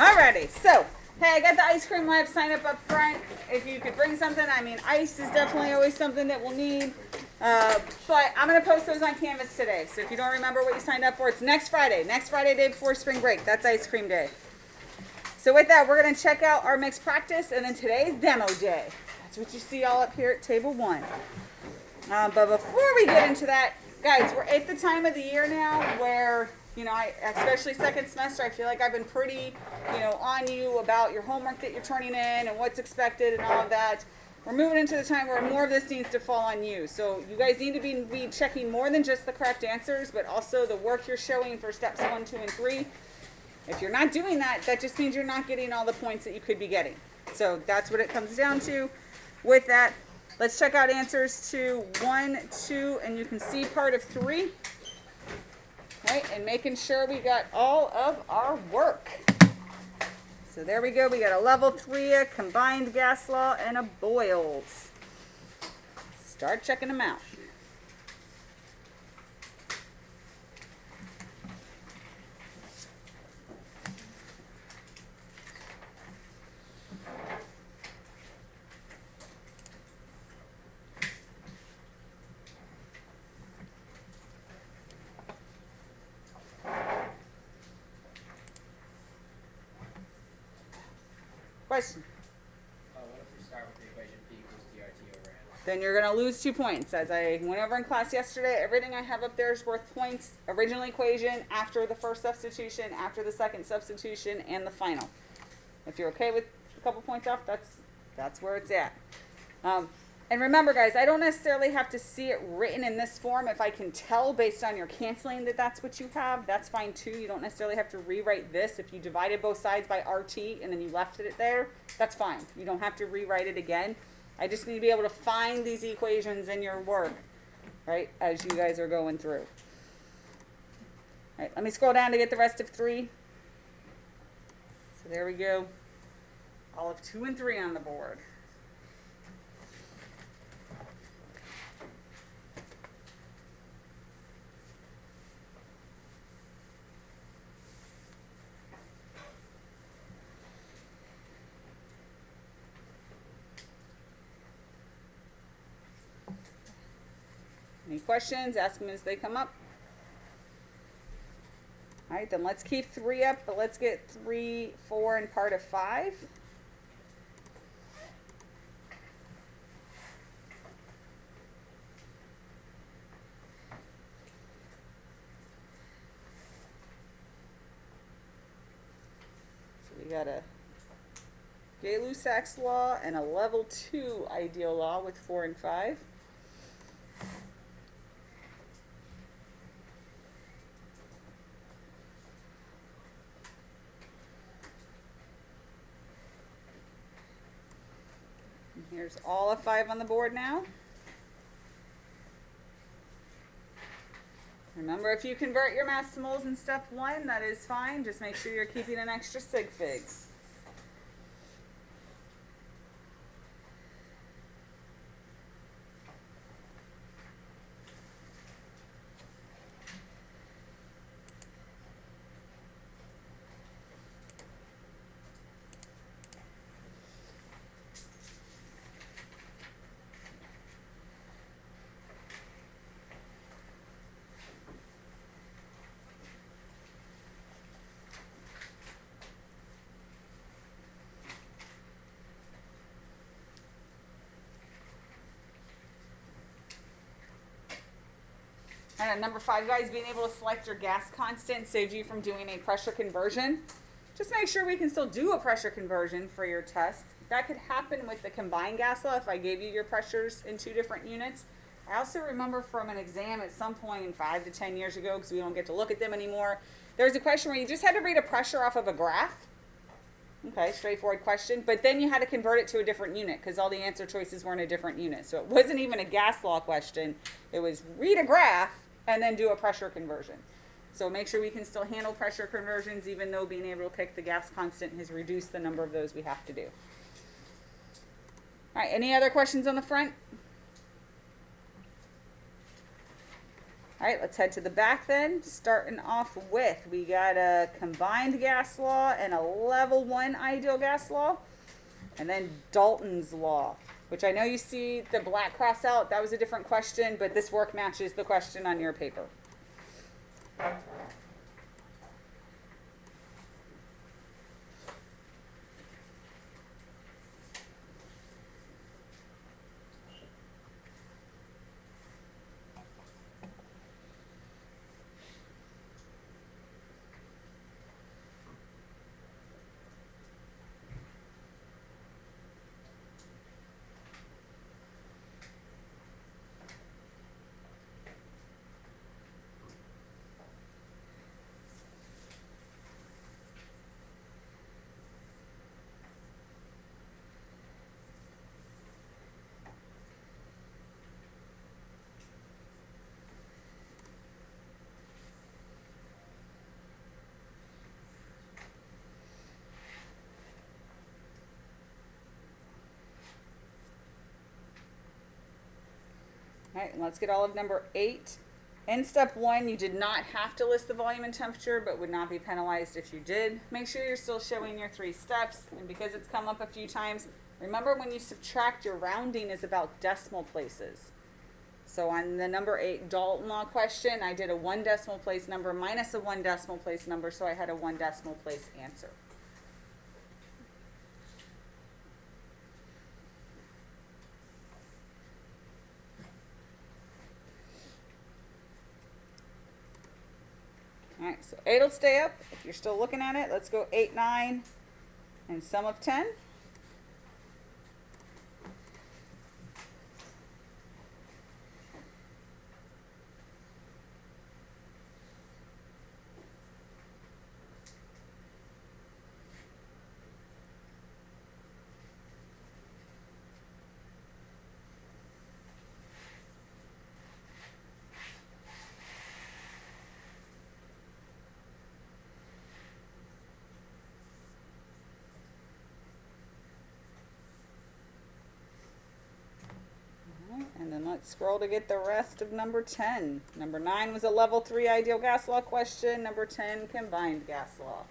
Alrighty, so, hey, I got the ice cream lab sign up front. If you could bring something, I mean, ice is definitely always something that we'll need. But I'm going to post those on Canvas today. So if you don't remember what you signed up for, it's next Friday. Next Friday, day before spring break. That's ice cream day. So with that, we're going to check out our mixed practice, and then today's demo day. That's what you see all up here at table 1. But before we get into that, guys, we're at the time of the year now where, you know, especially second semester, I feel like I've been pretty, on you about your homework that you're turning in and what's expected and all of that. We're moving into the time where more of this needs to fall on you. So you guys need to be checking more than just the correct answers, but also the work you're showing for steps 1, 2, and 3. If you're not doing that, that just means you're not getting all the points that you could be getting. So that's what it comes down to. With that, let's check out answers to 1, 2, and you can see part of 3. Right, and making sure we got all of our work. So there we go. We got a level 3, a combined gas law, and a Boyles. Start checking them out. Question. What if we start with the equation P equals DRT over N? Then you're going to lose 2 points. As I went over in class yesterday, everything I have up there is worth points. Original equation, after the first substitution, after the second substitution, and the final. If you're okay with a couple points off, that's where it's at. And remember, guys, I don't necessarily have to see it written in this form. If I can tell based on your canceling that that's what you have, that's fine too. You don't necessarily have to rewrite this. If you divided both sides by RT and then you left it there, that's fine. You don't have to rewrite it again. I just need to be able to find these equations in your work, right, as you guys are going through. All right, let me scroll down to get the rest of 3. So there we go. All of 2 and 3 on the board. Any questions? Ask them as they come up. All right, then let's keep 3 up, but let's get 3, 4, and part of 5. So we got a Gay-Lussac's law and a level 2 ideal law with 4 and 5. Here's all of 5 on the board now. Remember, if you convert your mass to moles in step 1, that is fine. Just make sure you're keeping an extra sig figs. And number 5, guys, being able to select your gas constant saves you from doing a pressure conversion. Just make sure we can still do a pressure conversion for your test. That could happen with the combined gas law if I gave you your pressures in 2 different units. I also remember from an exam at some point 5 to 10 years ago, because we don't get to look at them anymore, there was a question where you just had to read a pressure off of a graph. Okay, straightforward question. But then you had to convert it to a different unit because all the answer choices were in a different unit. So it wasn't even a gas law question. It was read a graph and then do a pressure conversion. So make sure we can still handle pressure conversions even though being able to pick the gas constant has reduced the number of those we have to do. All right, any other questions on the front? All right, let's head to the back then. Starting off with, we got a combined gas law and a level 1 ideal gas law. And then Dalton's law, which I know you see the black cross out. That was a different question, but this work matches the question on your paper. All right, and let's get all of number 8. In step 1, you did not have to list the volume and temperature, but would not be penalized if you did. Make sure you're still showing your 3 steps, and because it's come up a few times, remember when you subtract, your rounding is about decimal places. So on the number 8 Dalton law question, I did a 1 decimal place number minus a 1 decimal place number, so I had a 1 decimal place answer. All right, so 8 will stay up. If you're still looking at it, let's go 8, 9, and sum of 10. And then let's scroll to get the rest of number 10. Number 9 was a level 3 ideal gas law question. Number 10, combined gas law.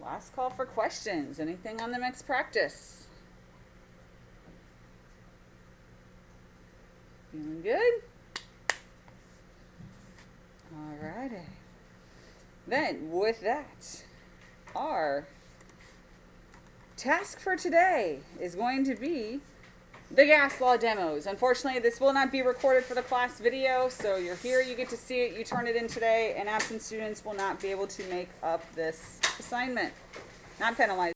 Last call for questions. Anything on the mixed practice? Feeling good? Alrighty. Then, with that, our task for today is going to be the gas law demos. Unfortunately, this will not be recorded for the class video, so you're here, you get to see it, you turn it in today, and absent students will not be able to make up this assignment. Not penalized.